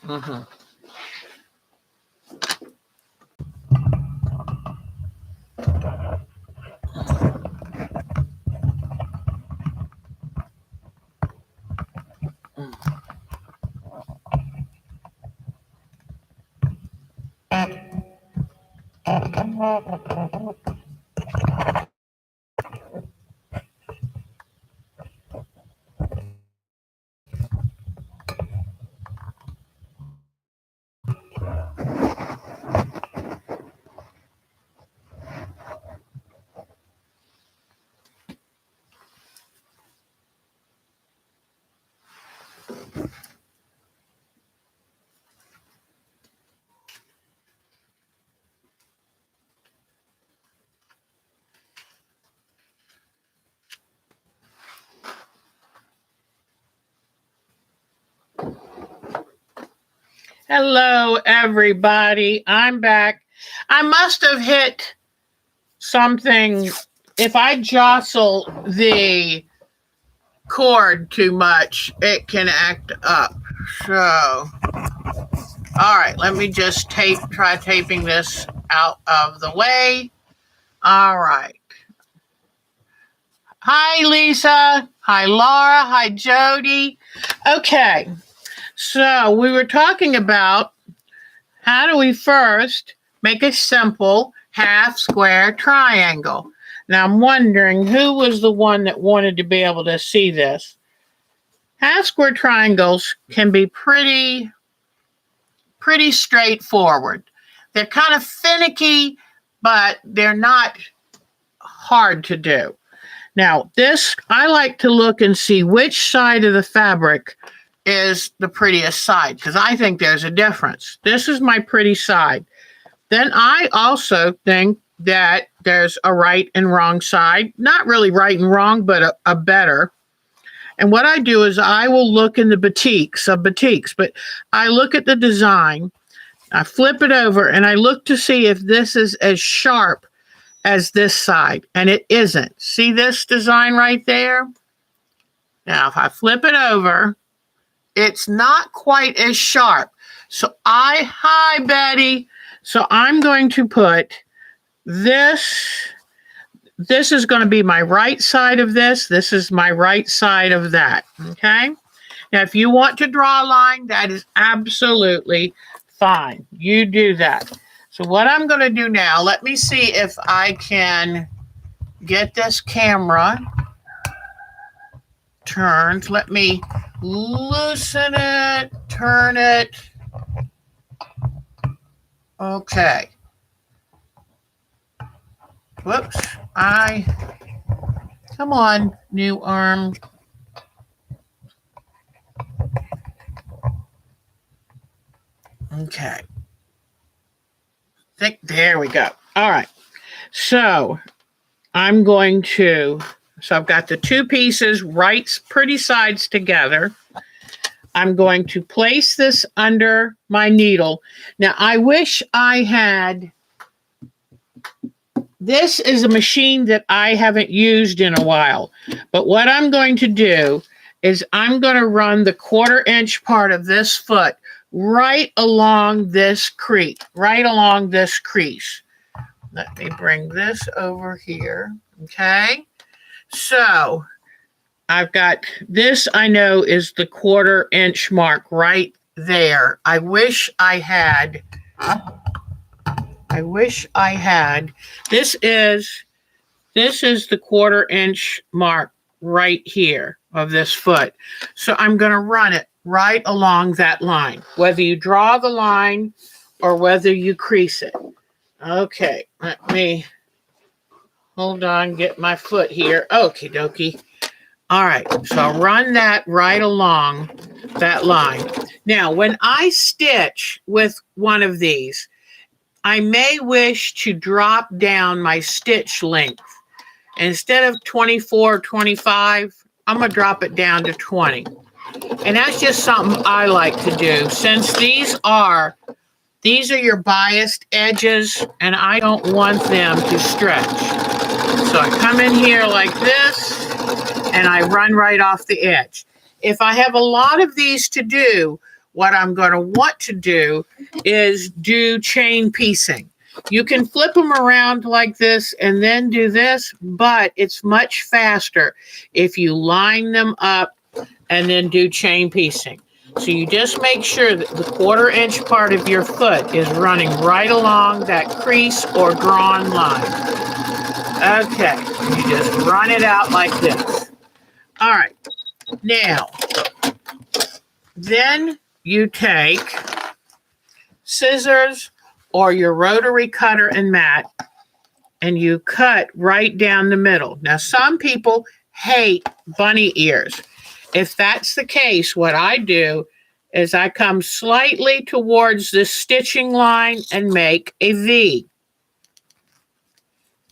Mm-hmm. Hello, everybody. I'm back. I must have hit something. If I jostle the cord too much, it can act up. So, all right, let me just try taping this out of the way. All right. Hi, Lisa. Hi, Laura. Hi, Jody. Okay. So we were talking about how do we first make a simple half square triangle. Now I'm wondering who was the one that wanted to be able to see this. Half square triangles can be pretty straightforward. They're kind of finicky, but they're not hard to do. Now this, I like to look and see which side of the fabric is the prettiest side, because I think there's a difference. This is my pretty side. Then I also think that there's a right and wrong side. Not really right and wrong, but a better. And what I do is I will look in the batiks, but I look at the design, I flip it over, and I look to see if this is as sharp as this side. And it isn't. See this design right there? Now, if I flip it over, it's not quite as sharp. So hi, Betty. So I'm going to put this. This is going to be my right side of this. This is my right side of that. Okay. Now, if you want to draw a line, that is absolutely fine. You do that. So what I'm going to do now, let me see if I can get this camera turned. Let me loosen it, turn it. Okay. Whoops. Come on, new arm. Okay. There we go. All right. So I've got the two pieces, pretty sides together. I'm going to place this under my needle. Now, I wish I had, this is a machine that I haven't used in a while. But what I'm going to do is I'm going to run the 1/4 inch part of this foot right along this crease. Let me bring this over here. Okay. So I've got this, I know, is the 1/4 inch mark right there. I wish I had. This is the 1/4 inch mark right here of this foot. So I'm going to run it right along that line, whether you draw the line or whether you crease it. Okay, let me, hold on, get my foot here. Okie dokie. All right, so I'll run that right along that line. Now, when I stitch with one of these, I may wish to drop down my stitch length. Instead of 24, 25, I'm going to drop it down to 20. And that's just something I like to do, since these are your biased edges, and I don't want them to stretch. So I come in here like this, and I run right off the edge. If I have a lot of these to do, what I'm going to want to do is do chain piecing. You can flip them around like this and then do this, but it's much faster if you line them up and then do chain piecing. So you just make sure that the 1/4 inch part of your foot is running right along that crease or drawn line. Okay, you just run it out like this. All right, now, then you take scissors or your rotary cutter and mat, and you cut right down the middle. Now, some people hate bunny ears. If that's the case, what I do is I come slightly towards the stitching line and make a V.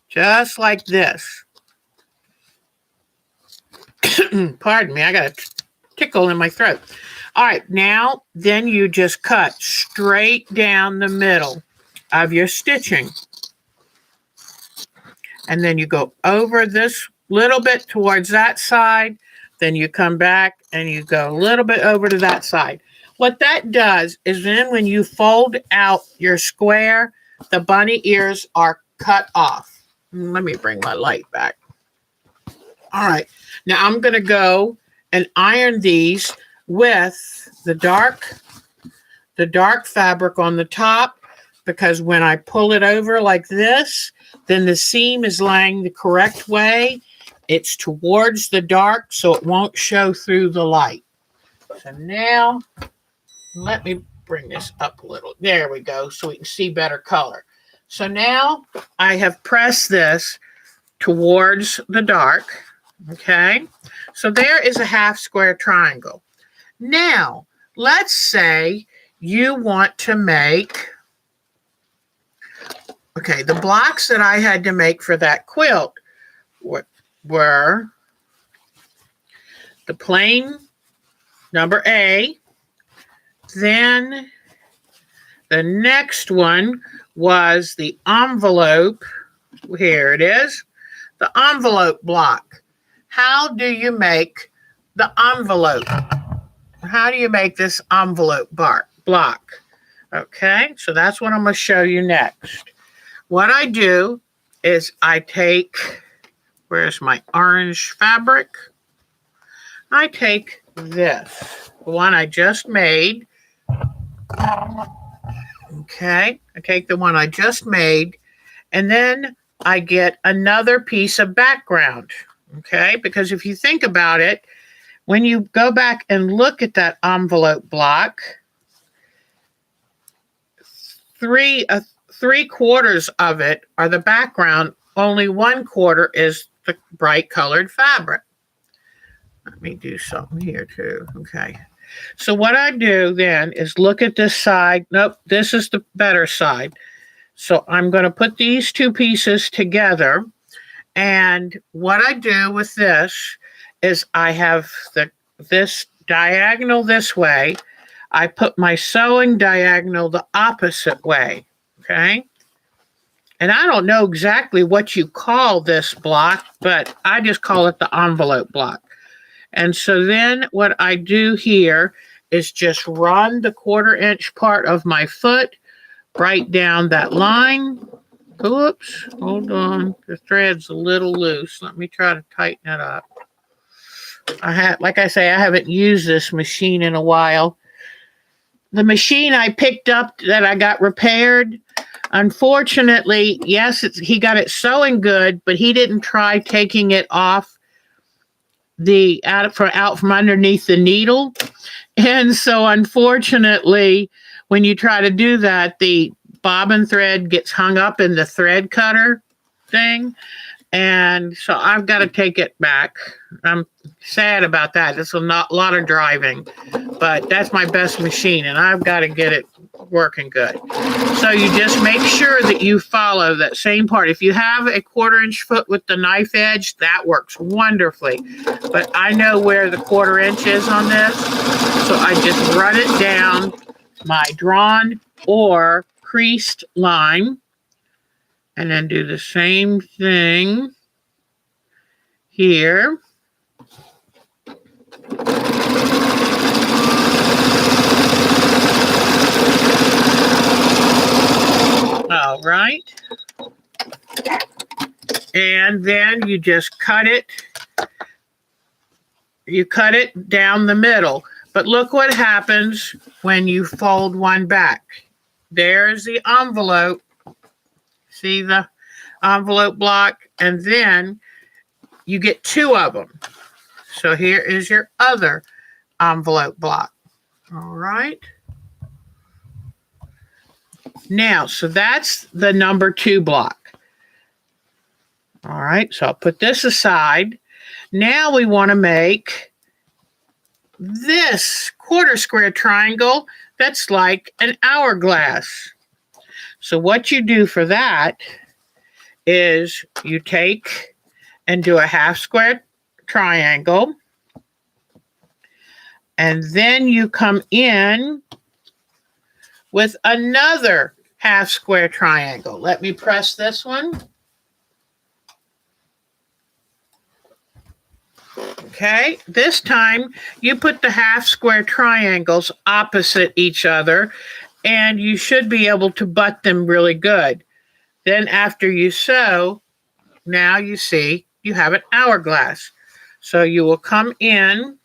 Just like this. Pardon me, I got a tickle in my throat. All right, now, then you just cut straight down the middle of your stitching. And then you go over this little bit towards that side. Then you come back and you go a little bit over to that side. What that does is then when you fold out your square, the bunny ears are cut off. Let me bring my light back. All right, now I'm going to go and iron these with the dark fabric on the top, because when I pull it over like this, then the seam is laying the correct way. It's towards the dark, so it won't show through the light. So now, let me bring this up a little. There we go, so we can see better color. So now I have pressed this towards the dark, okay? So there is a half square triangle. Now, let's say you want to make, okay, the blocks that I had to make for that quilt were the plain number A. Then the next one was the envelope. Here it is, the envelope block. How do you make the envelope? How do you make this envelope block? Okay, so that's what I'm going to show you next. What I do is I take, where's my orange fabric? I take this, the one I just made. Okay, I take the one I just made, and then I get another piece of background. Okay, because if you think about it, when you go back and look at that envelope block, 3/4 of it are the background, only 1/4 is the bright colored fabric. Let me do something here too. Okay. So what I do then is look at this side. Nope, this is the better side. So I'm going to put these two pieces together. And what I do with this is I have this diagonal this way. I put my sewing diagonal the opposite way. Okay. And I don't know exactly what you call this block, but I just call it the envelope block. And so then what I do here is just run the 1/4 inch part of my foot right down that line. Oops, hold on. The thread's a little loose. Let me try to tighten it up. Like I say, I haven't used this machine in a while. The machine I picked up that I got repaired, unfortunately, yes, he got it sewing good, but he didn't try taking it off out from underneath the needle. And so unfortunately, when you try to do that, the bobbin thread gets hung up in the thread cutter thing. And so I've got to take it back. I'm sad about that. It's a lot of driving, but that's my best machine and I've got to get it working good. So you just make sure that you follow that same part. If you have a 1/4 inch foot with the knife edge, that works wonderfully. But I know where the 1/4 inch is on this. So I just run it down my drawn or creased line and then do the same thing here. And then you just cut it. You cut it down the middle. But look what happens when you fold one back. There's the envelope. See the envelope block? And then you get two of them. So here is your other envelope block. All right. Now, so that's the number 2 block. All right, so I'll put this aside. Now we want to make this quarter square triangle that's like an hourglass. So what you do for that is you take and do a half square triangle, and then you come in with another half square triangle. Let me press this one. Okay, this time you put the half square triangles opposite each other, and you should be able to butt them really good. Then after you sew, now you see you have an hourglass. So you will come in,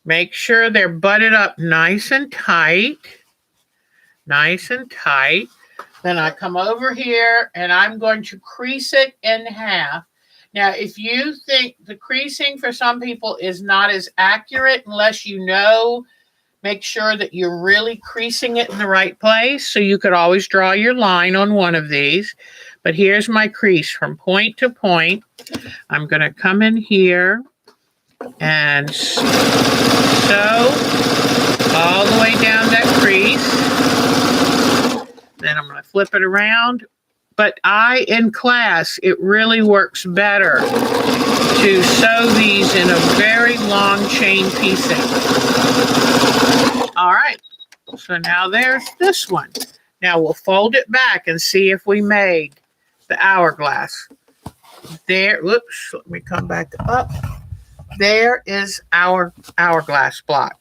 make sure they're butted up nice and tight. Nice and tight. Then I come over here and I'm going to crease it in half. Now, if you think the creasing for some people is not as accurate unless you know, make sure that you're really creasing it in the right place. So you could always draw your line on one of these. But here's my crease from point to point. I'm going to come in here and sew all the way down that crease. Then I'm going to flip it around. But in class, it really works better to sew these in a very long chain piecing. All right, so now there's this one. Now we'll fold it back and see if we made the hourglass. There, whoops, let me come back up. There is our hourglass block.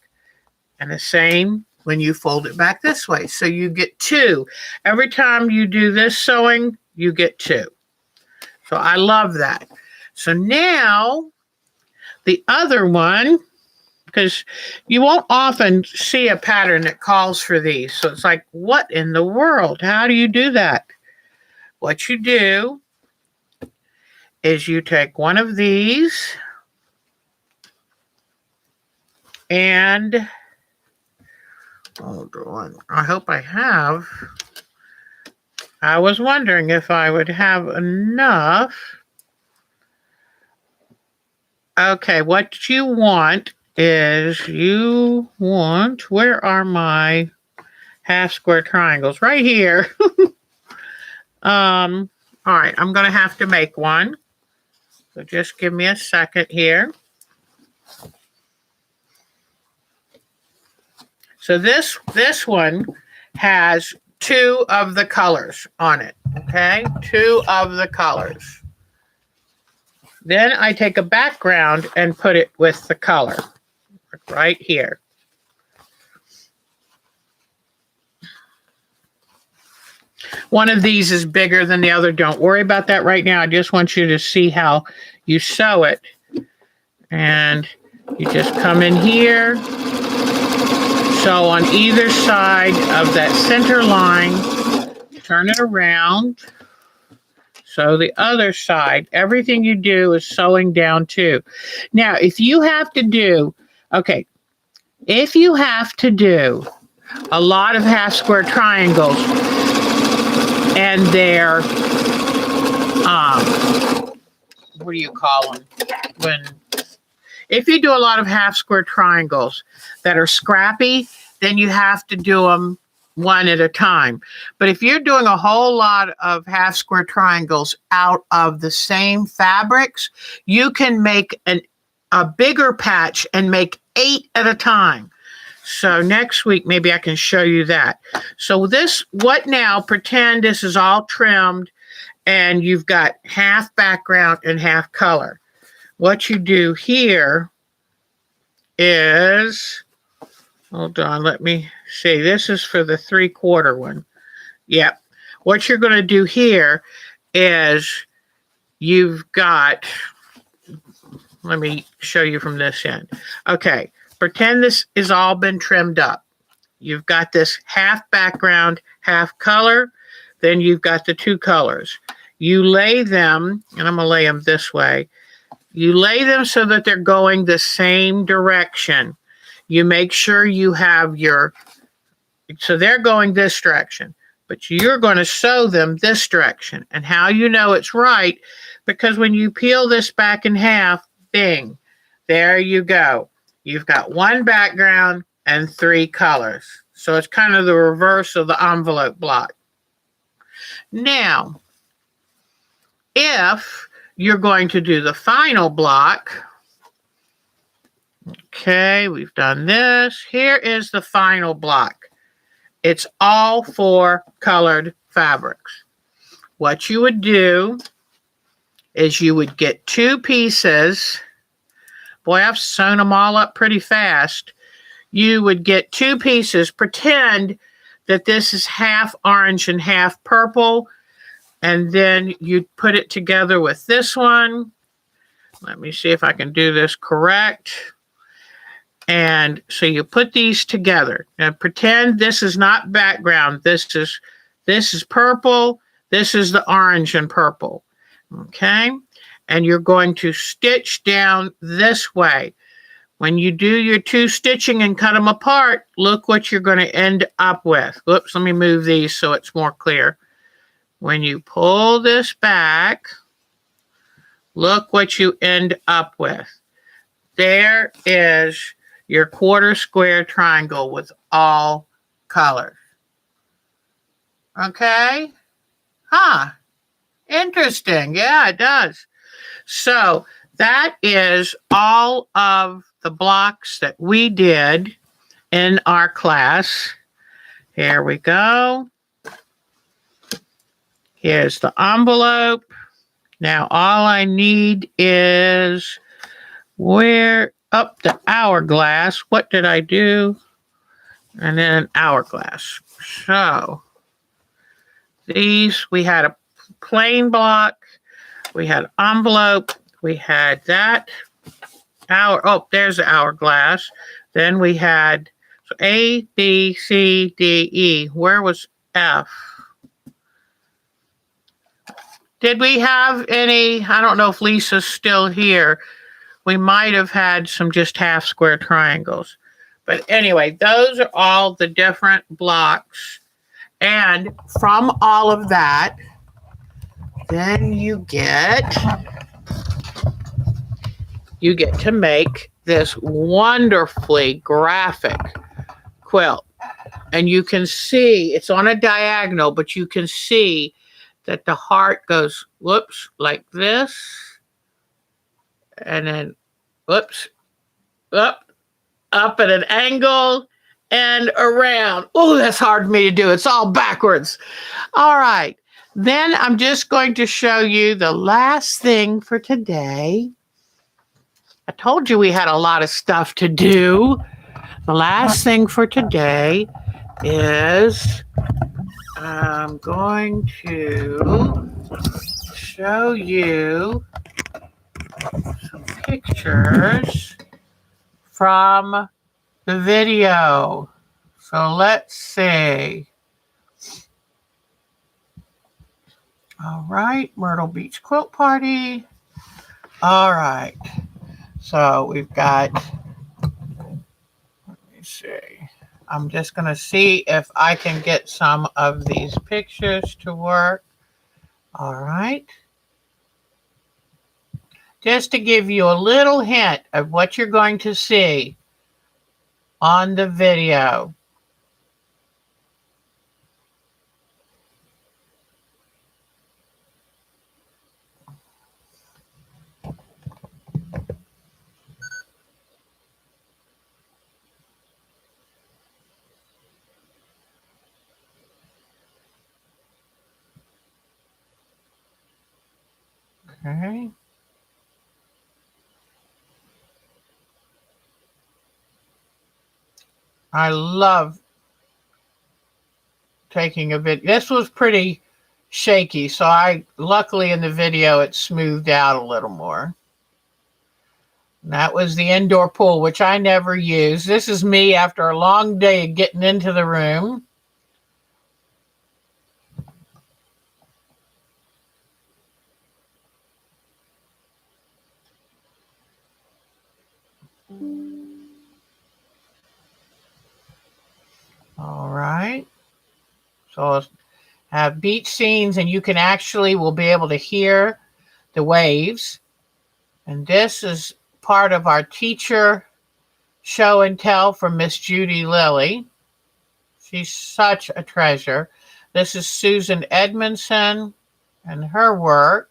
And the same when you fold it back this way. So you get 2. Every time you do this sewing, you get 2. So I love that. So now the other one, because you won't often see a pattern that calls for these. So it's like, what in the world? How do you do that? What you do is you take one of these and hold on. I hope I have. I was wondering if I would have enough. Okay, what you want is where are my half square triangles? Right here. All right, I'm going to have to make one. So just give me a second here. So this one has 2 of the colors on it, okay? 2 of the colors. Then I take a background and put it with the color right here. One of these is bigger than the other. Don't worry about that right now. I just want you to see how you sew it. And you just come in here. So on either side of that center line, turn it around. So the other side, everything you do is sewing down too. Now, if you have to do a lot of half square triangles and they're, what do you call them? If you do a lot of half square triangles that are scrappy, then you have to do them one at a time. But if you're doing a whole lot of half square triangles out of the same fabrics, you can make a bigger patch and make 8 at a time. So next week, maybe I can show you that. So pretend this is all trimmed and you've got half background and half color. What you do here is, hold on, let me see. This is for the 3/4 one. Yep. What you're going to do here is you've got, let me show you from this end. Okay, pretend this has all been trimmed up. You've got this half background, half color. Then you've got the two colors. You lay them, and I'm going to lay them this way. You lay them so that they're going the same direction. You make sure you have your, so they're going this direction, but you're going to sew them this direction. And how you know it's right, because when you peel this back in half, bing, there you go. You've got one background and three colors. So it's kind of the reverse of the envelope block. Now, if you're going to do the final block, okay, we've done this. Here is the final block. It's all 4 colored fabrics. What you would do is you would get 2 pieces. Boy, I've sewn them all up pretty fast. You would get 2 pieces. Pretend that this is half orange and half purple. And then you'd put it together with this one. Let me see if I can do this correct. And so you put these together. Now pretend this is not background. This is purple. This is the orange and purple. Okay? And you're going to stitch down this way. When you do your 2 stitching and cut them apart, look what you're going to end up with. Whoops, let me move these so it's more clear. When you pull this back, look what you end up with. There is your quarter square triangle with all colors. Okay? Huh. Interesting. Yeah, it does. So that is all of the blocks that we did in our class. Here we go. Here's the envelope. Now all I need is where up the hourglass. What did I do? And then hourglass. So these, we had a plain block, we had envelope, we had that oh, there's the hourglass. Then we had so A, B, C, D, E. Where was F? Did we have any, I don't know if Lisa's still here. We might have had some just half square triangles. But anyway, those are all the different blocks. And from all of that, then you get to make this wonderfully graphic quilt. And you can see, it's on a diagonal, but you can see that the heart goes, whoops, like this. And then, whoops, up at an angle and around. Oh, that's hard for me to do. It's all backwards. All right. Then I'm just going to show you the last thing for today. I told you we had a lot of stuff to do. The last thing for today is I'm going to show you some pictures from the video. So let's see. All right, Myrtle Beach Quilt Party. All right. So we've got, let me see. I'm just going to see if I can get some of these pictures to work. All right. Just to give you a little hint of what you're going to see on the video. Okay. I love taking a video. This was pretty shaky. So luckily in the video, it smoothed out a little more. And that was the indoor pool, which I never use. This is me after a long day of getting into the room. All right. So I'll have beach scenes, and you can actually will be able to hear the waves. And this is part of our teacher show and tell from Miss Judy Lilly. She's such a treasure. This is Susan Edmondson and her work.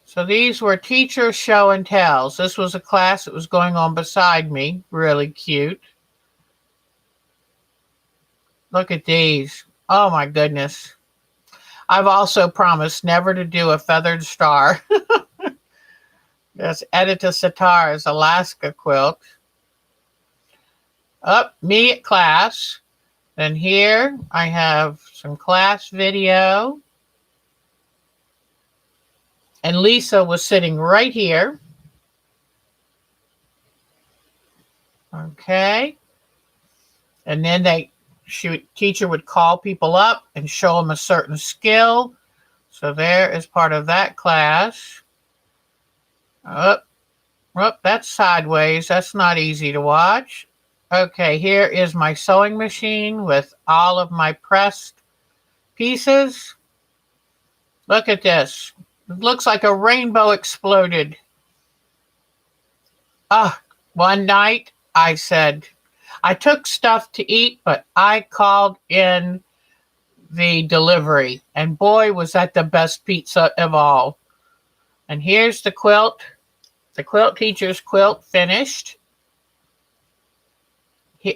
So these were teacher show and tells. This was a class that was going on beside me. Really cute. Look at these. Oh my goodness. I've also promised never to do a feathered star. That's Edita Sitar's Alaska quilt. Up, me at class. Then here I have some class video. And Lisa was sitting right here. Okay. And then teacher would call people up and show them a certain skill. So there is part of that class. That's sideways. That's not easy to watch. Okay, here is my sewing machine with all of my pressed pieces. Look at this. It looks like a rainbow exploded. One night I said, I took stuff to eat, but I called in the delivery. And boy, was that the best pizza of all. And here's the quilt. The quilt teacher's quilt finished.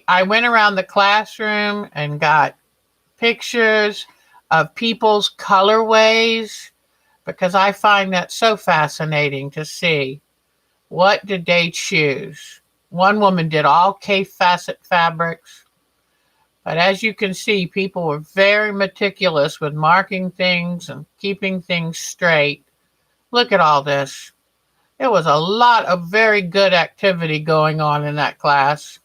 I went around the classroom and got pictures of people's colorways because I find that so fascinating to see. What did they choose? One woman did all K-facet fabrics. But as you can see, people were very meticulous with marking things and keeping things straight. Look at all this. There was a lot of very good activity going on in that class.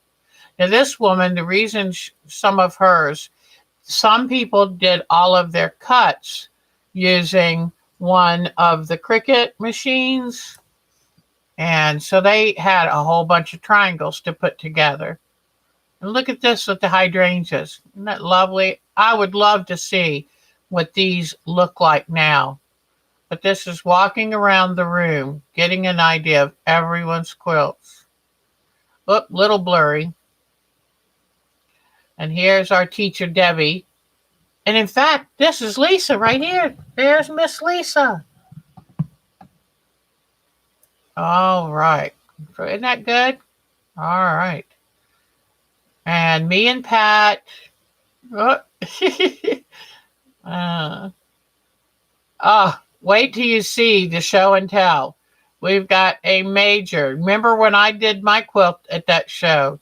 Now this woman, the reason some of hers, some people did all of their cuts using one of the Cricut machines. And so they had a whole bunch of triangles to put together. And look at this with the hydrangeas. Isn't that lovely? I would love to see what these look like now. But this is walking around the room, getting an idea of everyone's quilts. Oop, little blurry. And here's our teacher, Debbie. And in fact, this is Lisa right here. There's Miss Lisa. All right. Isn't that good? All right. And me and Pat. Wait till you see the show and tell. We've got a major. Remember when I did my quilt at that show?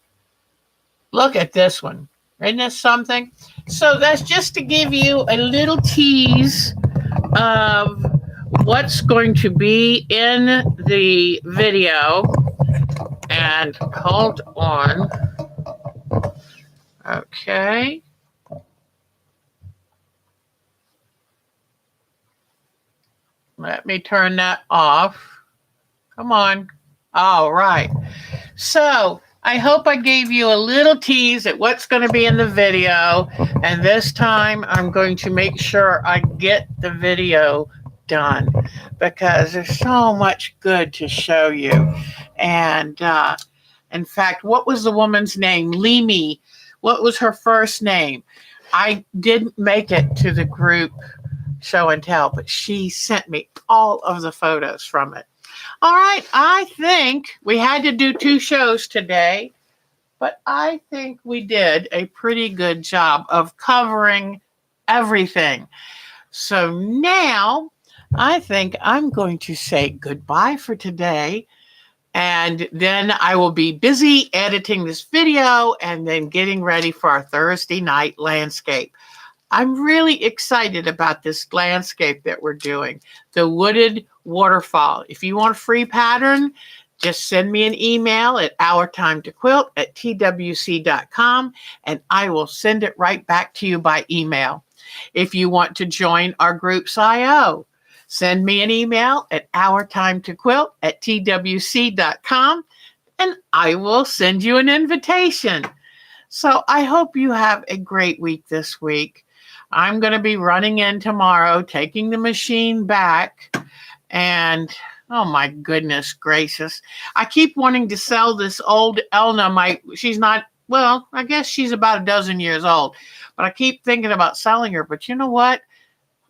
Look at this one. Isn't this something? So that's just to give you a little tease of what's going to be in the video. And hold on. Okay. Let me turn that off. Come on. All right. So I hope I gave you a little tease at what's going to be in the video. And this time I'm going to make sure I get the video done because there's so much good to show you. And in fact, what was the woman's name? Limi. What was her first name? I didn't make it to the group show and tell, but she sent me all of the photos from it. All right, I think we had to do 2 shows today, but I think we did a pretty good job of covering everything. So now I think I'm going to say goodbye for today. And then I will be busy editing this video and then getting ready for our Thursday night landscape. I'm really excited about this landscape that we're doing, the wooded waterfall. If you want a free pattern, just send me an email at ourtimetoquilt@twc.com and I will send it right back to you by email. If you want to join our groups IO, send me an email at ourtimetoquilt@twc.com and I will send you an invitation. So I hope you have a great week this week. I'm going to be running in tomorrow, taking the machine back, and oh my goodness gracious. I keep wanting to sell this old Elna. She's not, well, I guess she's about a dozen years old, but I keep thinking about selling her. But you know what?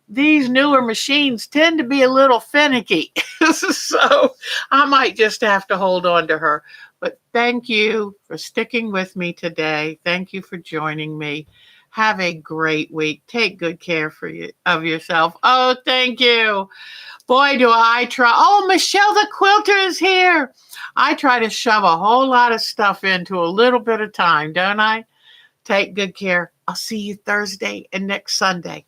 These newer machines tend to be a little finicky. So I might just have to hold on to her. But thank you for sticking with me today. Thank you for joining me. Have a great week. Take good care of yourself. Oh, thank you. Boy, do I try. Oh, Michelle the Quilter is here. I try to shove a whole lot of stuff into a little bit of time, don't I? Take good care. I'll see you Thursday and next Sunday.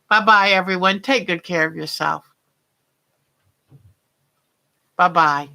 Bye-bye, everyone. Take good care of yourself. Bye-bye.